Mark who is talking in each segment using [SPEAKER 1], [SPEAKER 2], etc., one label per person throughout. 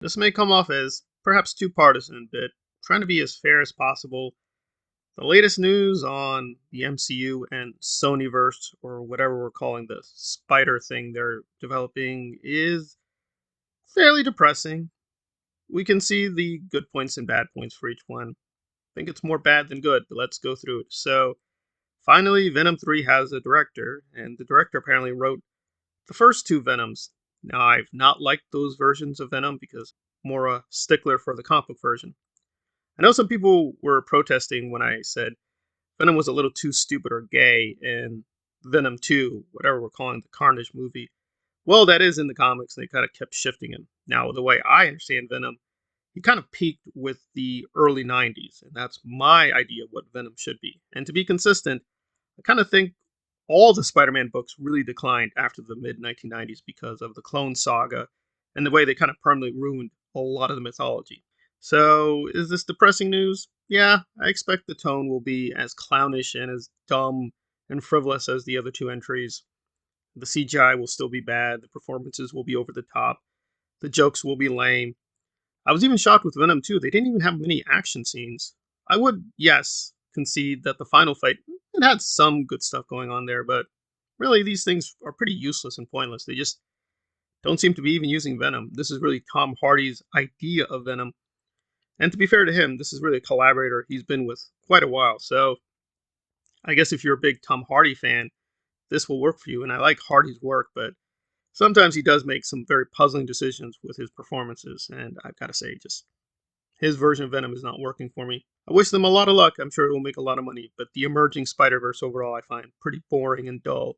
[SPEAKER 1] This may come off as perhaps too partisan, but trying to be as fair as possible. The latest news on the MCU and Sonyverse, or whatever we're calling the spider thing they're developing, is fairly depressing. We can see the good points and bad points for each one. I think it's more bad than good, but let's go through it. So, finally, Venom 3 has a director, and the director apparently wrote the first two Venoms. Now, I've not liked those versions of Venom because I'm more a stickler for the comic book version. I know some people were protesting when I said Venom was a little too stupid or gay in Venom 2, whatever we're calling the Carnage movie. Well, that is in the comics, and they kind of kept shifting him. Now, the way I understand Venom, he kind of peaked with the early 90s, and that's my idea of what Venom should be. And to be consistent, I kind of think all the Spider Man books really declined after the mid 1990s because of the Clone Saga and the way they kind of permanently ruined a lot of the mythology. So, is this depressing news? Yeah, I expect the tone will be as clownish and as dumb and frivolous as the other two entries. The CGI will still be bad, the performances will be over the top, the jokes will be lame. I was even shocked with Venom 2, they didn't even have many action scenes. I would, yes, concede that the final fight, it had some good stuff going on there, but really these things are pretty useless and pointless. They just don't seem to be even using Venom. This is really Tom Hardy's idea of Venom. And to be fair to him, this is really a collaborator he's been with quite a while. So I guess if you're a big Tom Hardy fan, this will work for you. And I like Hardy's work, but sometimes he does make some very puzzling decisions with his performances. And I've got to say, just his version of Venom is not working for me. I wish them a lot of luck. I'm sure it will make a lot of money. But the emerging Spider-Verse overall, I find pretty boring and dull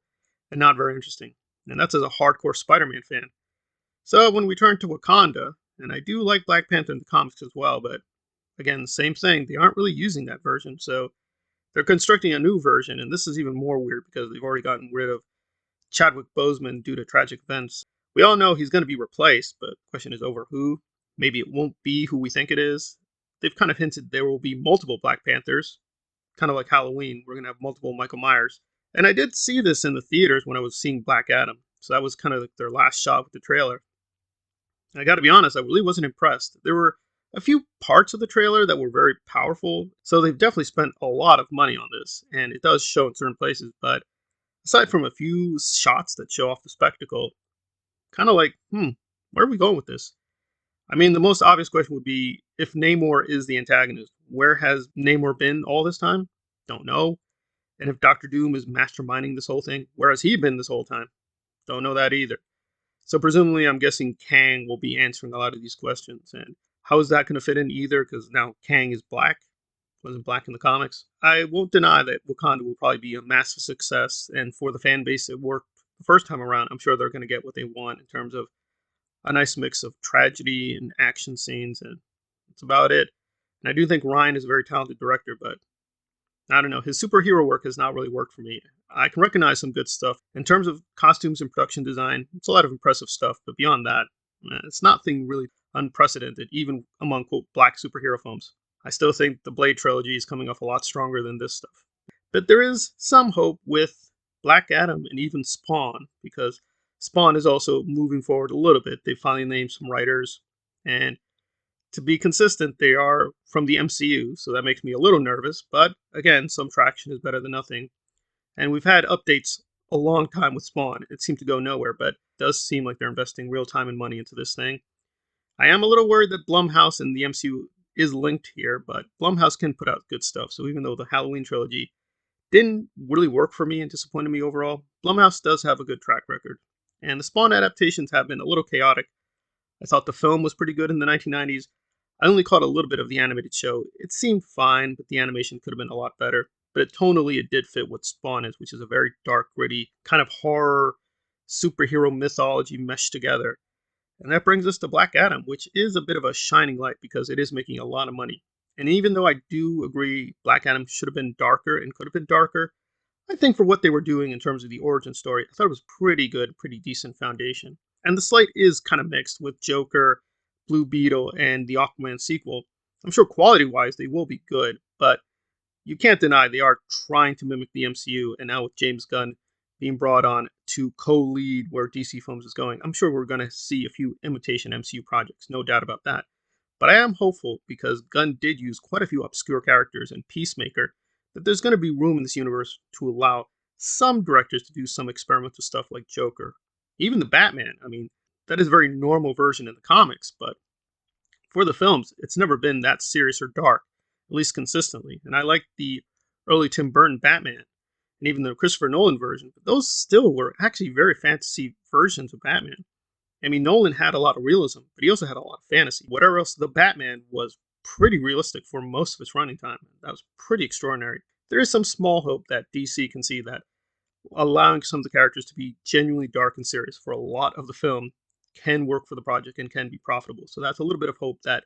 [SPEAKER 1] and not very interesting. And that's as a hardcore Spider-Man fan. So when we turn to Wakanda, and I do like Black Panther in the comics as well, but again, same thing. They aren't really using that version, so they're constructing a new version, and this is even more weird because they've already gotten rid of Chadwick Boseman due to tragic events. We all know he's going to be replaced, but the question is over who. Maybe it won't be who we think it is. They've kind of hinted there will be multiple Black Panthers, kind of like Halloween. We're going to have multiple Michael Myers. And I did see this in the theaters when I was seeing Black Adam, so that was kind of like their last shot with the trailer. I got to be honest, I really wasn't impressed. There were a few parts of the trailer that were very powerful, so they've definitely spent a lot of money on this, and it does show in certain places. But aside from a few shots that show off the spectacle, kind of like, where are we going with this? I mean, the most obvious question would be if Namor is the antagonist, where has Namor been all this time? Don't know. And if Doctor Doom is masterminding this whole thing, where has he been this whole time? Don't know that either. So presumably, I'm guessing Kang will be answering a lot of these questions. And how is that going to fit in either? Because now Kang is black, wasn't black in the comics. I won't deny that Wakanda will probably be a massive success, and for the fan base it worked the first time around, I'm sure they're going to get what they want in terms of a nice mix of tragedy and action scenes, and that's about it. And I do think Ryan is a very talented director, but I don't know. His superhero work has not really worked for me. I can recognize some good stuff. In terms of costumes and production design, it's a lot of impressive stuff, but beyond that, it's nothing really unprecedented, even among, quote, black superhero films. I still think the Blade trilogy is coming off a lot stronger than this stuff. But there is some hope with Black Adam and even Spawn, because Spawn is also moving forward a little bit. They finally named some writers, and to be consistent, they are from the MCU, so that makes me a little nervous. But again, some traction is better than nothing. And we've had updates a long time with Spawn. It seemed to go nowhere, but it does seem like they're investing real time and money into this thing. I am a little worried that Blumhouse and the MCU is linked here, but Blumhouse can put out good stuff. So even though the Halloween trilogy didn't really work for me and disappointed me overall, Blumhouse does have a good track record. And the Spawn adaptations have been a little chaotic. I thought the film was pretty good in the 1990s. I only caught a little bit of the animated show. It seemed fine, but the animation could have been a lot better. But tonally, it did fit what Spawn is, which is a very dark, gritty, kind of horror, superhero mythology meshed together. And that brings us to Black Adam, which is a bit of a shining light because it is making a lot of money. And even though I do agree Black Adam should have been darker and could have been darker, I think for what they were doing in terms of the origin story, I thought it was pretty good, pretty decent foundation. And the slate is kind of mixed with Joker, Blue Beetle, and the Aquaman sequel. I'm sure quality wise they will be good, but you can't deny they are trying to mimic the MCU, and now with James Gunn being brought on to co-lead where DC Films is going. I'm sure we're going to see a few imitation MCU projects, no doubt about that. But I am hopeful because Gunn did use quite a few obscure characters in Peacemaker that there's going to be room in this universe to allow some directors to do some experimental stuff like Joker. Even the Batman, I mean, that is a very normal version in the comics, but for the films, it's never been that serious or dark, at least consistently. And I like the early Tim Burton Batman and even the Christopher Nolan version, but those still were actually very fantasy versions of Batman. I mean, Nolan had a lot of realism, but he also had a lot of fantasy. Whatever else, the Batman was pretty realistic for most of its running time. That was pretty extraordinary. There is some small hope that DC can see that allowing some of the characters to be genuinely dark and serious for a lot of the film can work for the project and can be profitable. So that's a little bit of hope that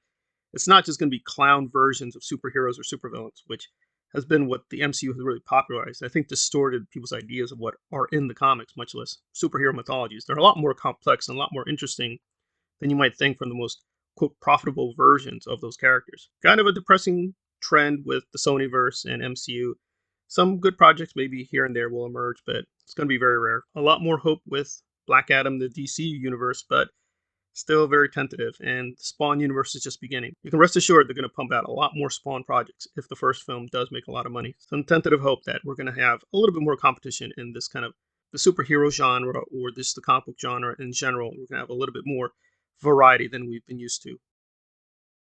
[SPEAKER 1] it's not just going to be clown versions of superheroes or supervillains, which has been what the MCU has really popularized. I think distorted people's ideas of what are in the comics, much less superhero mythologies. They're a lot more complex and a lot more interesting than you might think from the most quote profitable versions of those characters. Kind of a depressing trend with the Sonyverse and MCU. Some good projects maybe here and there will emerge, but it's going to be very rare. A lot more hope with Black Adam, the DC universe, but still very tentative, and the Spawn universe is just beginning. You can rest assured they're going to pump out a lot more Spawn projects if the first film does make a lot of money. Some tentative hope that we're going to have a little bit more competition in this kind of the superhero genre or this the comic book genre in general. We're going to have a little bit more variety than we've been used to.